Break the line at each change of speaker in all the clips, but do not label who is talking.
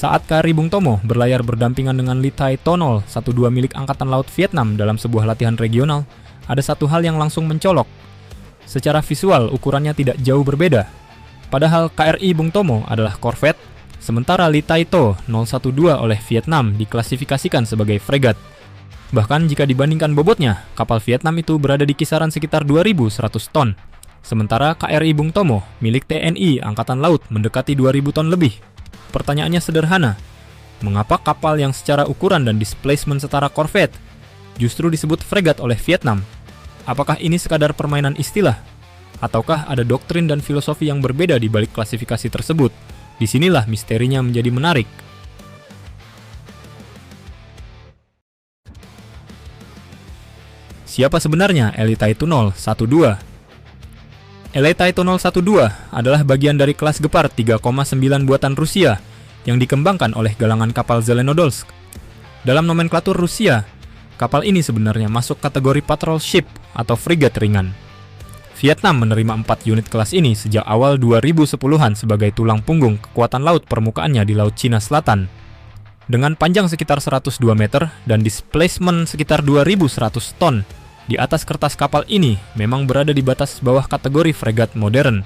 Saat KRI Bung Tomo berlayar berdampingan dengan Ly Thai Tonol 12 milik Angkatan Laut Vietnam dalam sebuah latihan regional, ada satu hal yang langsung mencolok. Secara visual, ukurannya tidak jauh berbeda. Padahal KRI Bung Tomo adalah korvet, sementara Ly Thai To 012 oleh Vietnam diklasifikasikan sebagai fregat. Bahkan jika dibandingkan bobotnya, kapal Vietnam itu berada di kisaran sekitar 2.100 ton. Sementara KRI Bung Tomo milik TNI Angkatan Laut mendekati 2.000 ton lebih. Pertanyaannya sederhana, mengapa kapal yang secara ukuran dan displacement setara korvet justru disebut fregat oleh Vietnam? Apakah ini sekadar permainan istilah? Ataukah ada doktrin dan filosofi yang berbeda di balik klasifikasi tersebut? Disinilah misterinya menjadi menarik. Siapa sebenarnya Ly Thai To 12? Ly Thai To 12 adalah bagian dari kelas Gepard 3,9 buatan Rusia yang dikembangkan oleh galangan kapal Zelenodolsk. Dalam nomenklatur Rusia, kapal ini sebenarnya masuk kategori patrol ship atau frigat ringan. Vietnam menerima 4 unit kelas ini sejak awal 2010-an sebagai tulang punggung kekuatan laut permukaannya di Laut Cina Selatan. Dengan panjang sekitar 102 meter dan displacement sekitar 2.100 ton, di atas kertas kapal ini memang berada di batas bawah kategori fregat modern.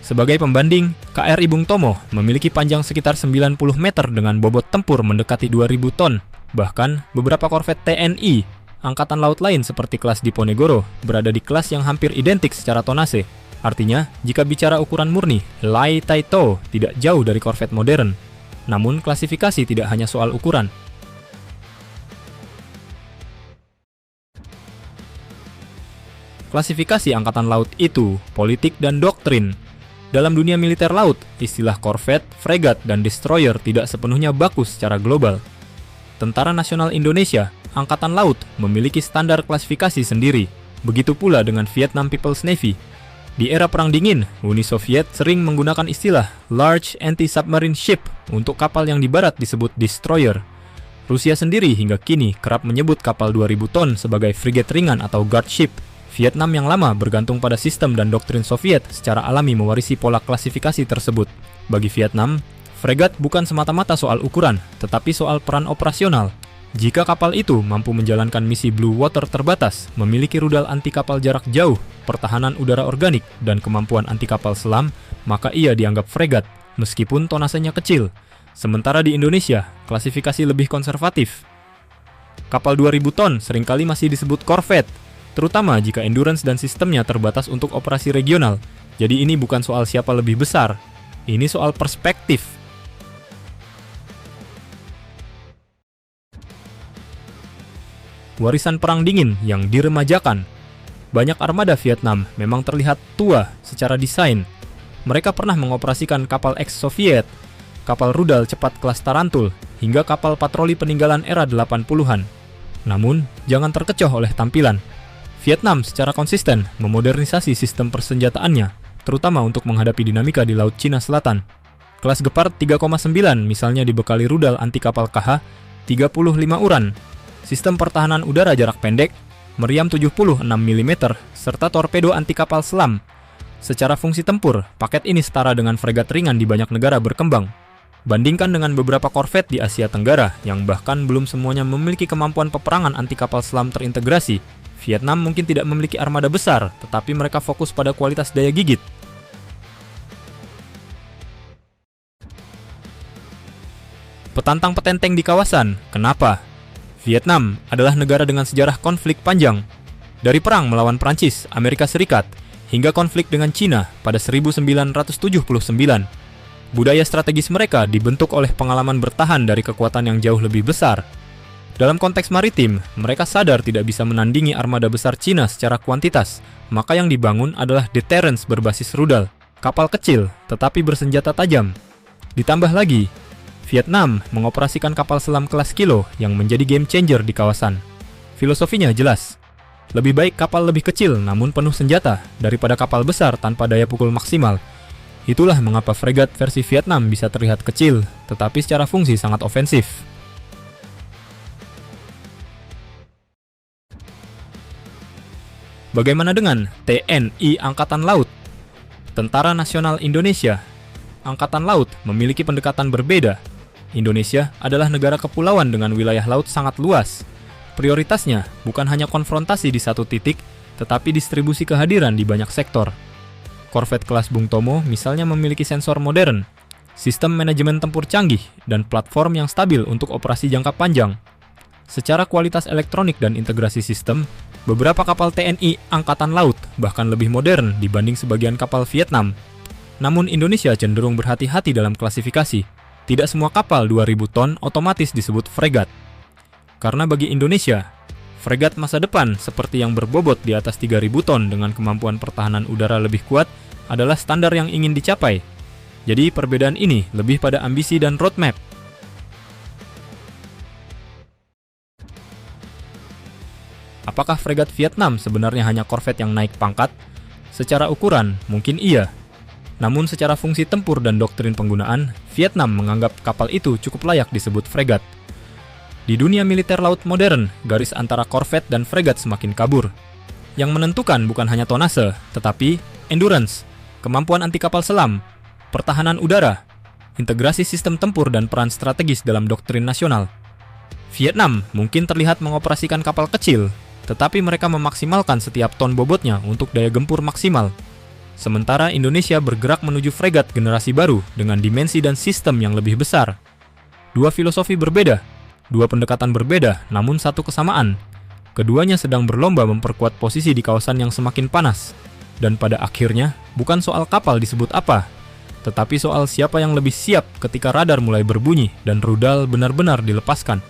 Sebagai pembanding, KRI Bung Tomo memiliki panjang sekitar 90 meter dengan bobot tempur mendekati 2.000 ton. Bahkan, beberapa korvet TNI, Angkatan Laut lain seperti kelas Diponegoro, berada di kelas yang hampir identik secara tonase. Artinya, jika bicara ukuran murni, Ly Thai To tidak jauh dari korvet modern. Namun, klasifikasi tidak hanya soal ukuran. Klasifikasi Angkatan Laut itu politik dan doktrin. Dalam dunia militer laut, istilah korvet, fregat, dan destroyer tidak sepenuhnya baku secara global. Tentara Nasional Indonesia, Angkatan Laut, memiliki standar klasifikasi sendiri. Begitu pula dengan Vietnam People's Navy. Di era Perang Dingin, Uni Soviet sering menggunakan istilah Large Anti-Submarine Ship untuk kapal yang di barat disebut destroyer. Rusia sendiri hingga kini kerap menyebut kapal 2.000 ton sebagai frigate ringan atau guard ship. Vietnam yang lama bergantung pada sistem dan doktrin Soviet secara alami mewarisi pola klasifikasi tersebut. Bagi Vietnam, fregat bukan semata-mata soal ukuran, tetapi soal peran operasional. Jika kapal itu mampu menjalankan misi Blue Water terbatas, memiliki rudal anti kapal jarak jauh, pertahanan udara organik, dan kemampuan anti kapal selam, maka ia dianggap fregat, meskipun tonasenya kecil. Sementara di Indonesia, klasifikasi lebih konservatif. Kapal 2.000 ton seringkali masih disebut korvet, terutama jika endurance dan sistemnya terbatas untuk operasi regional. Jadi ini bukan soal siapa lebih besar, ini soal perspektif. Warisan Perang Dingin yang diremajakan. Banyak armada Vietnam memang terlihat tua secara desain. Mereka pernah mengoperasikan kapal ex-Soviet, kapal rudal cepat kelas Tarantul, hingga kapal patroli peninggalan era 80-an. Namun, jangan terkecoh oleh tampilan. Vietnam secara konsisten memodernisasi sistem persenjataannya, terutama untuk menghadapi dinamika di Laut Cina Selatan. Kelas Gepard 3,9 misalnya dibekali rudal anti kapal KH 35 uran, sistem pertahanan udara jarak pendek, meriam 76 mm, serta torpedo anti kapal selam. Secara fungsi tempur, paket ini setara dengan fregat ringan di banyak negara berkembang. Bandingkan dengan beberapa korvet di Asia Tenggara yang bahkan belum semuanya memiliki kemampuan peperangan anti kapal selam terintegrasi, Vietnam mungkin tidak memiliki armada besar, tetapi mereka fokus pada kualitas daya gigit. Petantang petenteng di kawasan, kenapa? Vietnam adalah negara dengan sejarah konflik panjang. Dari perang melawan Prancis, Amerika Serikat, hingga konflik dengan Cina pada 1979. Budaya strategis mereka dibentuk oleh pengalaman bertahan dari kekuatan yang jauh lebih besar. Dalam konteks maritim, mereka sadar tidak bisa menandingi armada besar Cina secara kuantitas, maka yang dibangun adalah deterrence berbasis rudal, kapal kecil tetapi bersenjata tajam. Ditambah lagi, Vietnam mengoperasikan kapal selam kelas Kilo yang menjadi game changer di kawasan. Filosofinya jelas, lebih baik kapal lebih kecil namun penuh senjata daripada kapal besar tanpa daya pukul maksimal. Itulah mengapa fregat versi Vietnam bisa terlihat kecil, tetapi secara fungsi sangat ofensif. Bagaimana dengan TNI Angkatan Laut? Tentara Nasional Indonesia, Angkatan Laut memiliki pendekatan berbeda. Indonesia adalah negara kepulauan dengan wilayah laut sangat luas. Prioritasnya bukan hanya konfrontasi di satu titik, tetapi distribusi kehadiran di banyak sektor. Korvet kelas Bung Tomo misalnya memiliki sensor modern, sistem manajemen tempur canggih, dan platform yang stabil untuk operasi jangka panjang. Secara kualitas elektronik dan integrasi sistem, beberapa kapal TNI Angkatan Laut bahkan lebih modern dibanding sebagian kapal Vietnam. Namun Indonesia cenderung berhati-hati dalam klasifikasi. Tidak semua kapal 2000 ton otomatis disebut fregat. Karena bagi Indonesia, fregat masa depan seperti yang berbobot di atas 3000 ton dengan kemampuan pertahanan udara lebih kuat adalah standar yang ingin dicapai. Jadi perbedaan ini lebih pada ambisi dan roadmap. Apakah fregat Vietnam sebenarnya hanya korvet yang naik pangkat? Secara ukuran, mungkin iya. Namun secara fungsi tempur dan doktrin penggunaan, Vietnam menganggap kapal itu cukup layak disebut fregat. Di dunia militer laut modern, garis antara korvet dan fregat semakin kabur. Yang menentukan bukan hanya tonase, tetapi endurance, kemampuan anti kapal selam, pertahanan udara, integrasi sistem tempur dan peran strategis dalam doktrin nasional. Vietnam mungkin terlihat mengoperasikan kapal kecil, tetapi mereka memaksimalkan setiap ton bobotnya untuk daya gempur maksimal. Sementara Indonesia bergerak menuju fregat generasi baru dengan dimensi dan sistem yang lebih besar. Dua filosofi berbeda, dua pendekatan berbeda, namun satu kesamaan. Keduanya sedang berlomba memperkuat posisi di kawasan yang semakin panas. Dan pada akhirnya, bukan soal kapal disebut apa, tetapi soal siapa yang lebih siap ketika radar mulai berbunyi dan rudal benar-benar dilepaskan.